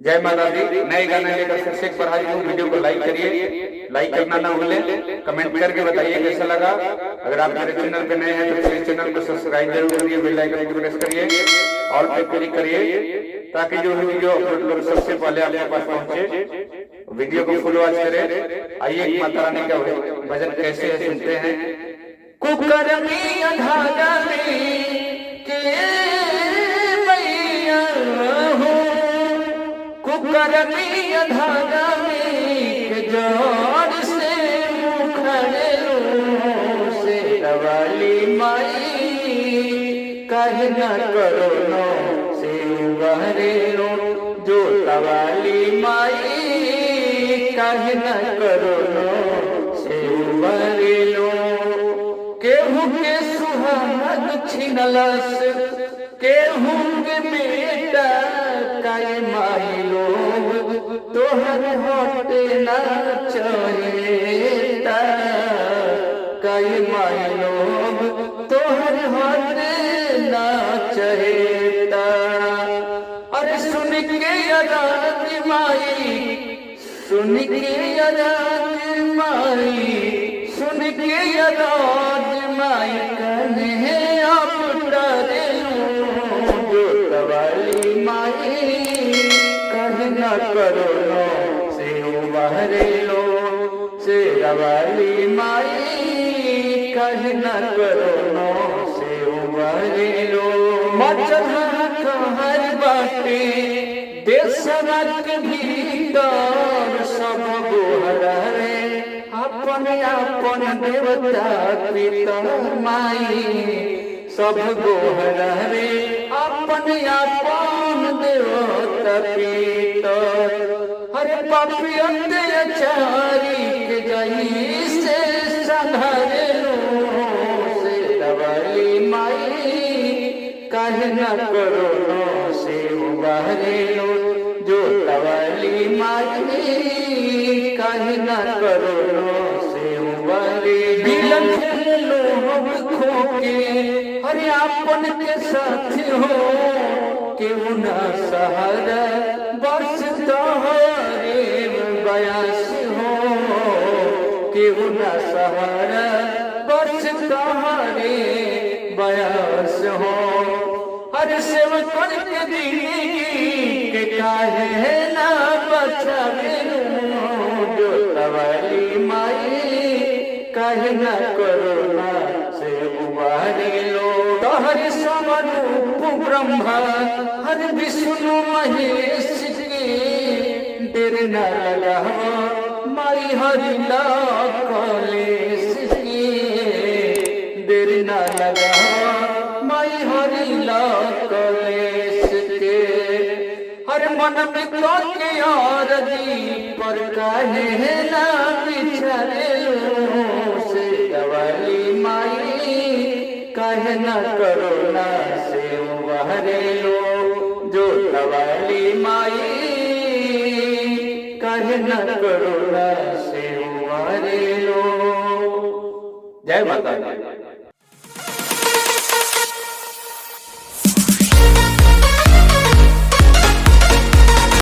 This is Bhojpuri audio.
जय माता दी। नए गाने लेकर फिर से एक बार हाजिर हूँ। वीडियो को लाइक करिए, लाइक करना ना भूलें, कमेंट करके बताइए कैसा लगा। अगर आप मेरे चैनल पे नए हैं तो प्लीज चैनल को सब्सक्राइब जरूर करिए, बेल आइकन को प्रेस करिए और पे क्लिक करिए ताकि जो वीडियो अपलोड करूँ सबसे पहले आपके पास पहुंचे। वीडियो को फुल वॉच करें। आइए माता रानी का भजन कैसे है सुनते हैं। कुकरमी अधागा में के मैया हो, कुकरमी अधागा में के जोर से मुखड़े से रवाली माई कहे न करो नो से उबहरे रो जो तवाली माई कहे न करो नो से उबहरे लो। केहू के सुहाग छिनलस केहू के बेटा काहे माई लोग तोहर होते ना चहेता, काहे माई लोग तोहर होते ना चहेता। अरे सुन के अदात माई, सुन के अदात माई, सुन के अदात माई कहे आप डरे जो तवाली माई कहे न करो नो से उबहरे लो से रवाली माई कहे न करो नो से उबहरे लो। हर बाटे देशवा के भीतर सब गोहरा रे अपन अपन देवता पितर माई सब गोहरा रे अपन अपन देवता पितर। हरे पापी अत्याचारी के जही से संघरे लो से रवाली माई काहे न करो नो से उबहरे लो जो तवाली माई काहे न करो नो से उबहरे बिलन लो खो के हरे आपन के साथी हो केहू न सहारा बस तोहरे बयास हो, केहू न सहारा बस तोहरे बयास हो। हर सेवकन के जिंदगी के काहे ना बचावे जो तवाली माई काहे न करो ना से उबारे लो। हर स्वरूप ब्रह्मा हर विष्णु महेश के देर न लगाओ माई हरि कलेश के देर न लगाओ माई हरि कलेश के। हर मन में के आरती पर काहे ना बिछड़े लो से दवाली माई काहे न करो ना से उबहरे लो जो तवाली माई काहे न करो ना से उबहरे लो। जय माता दी।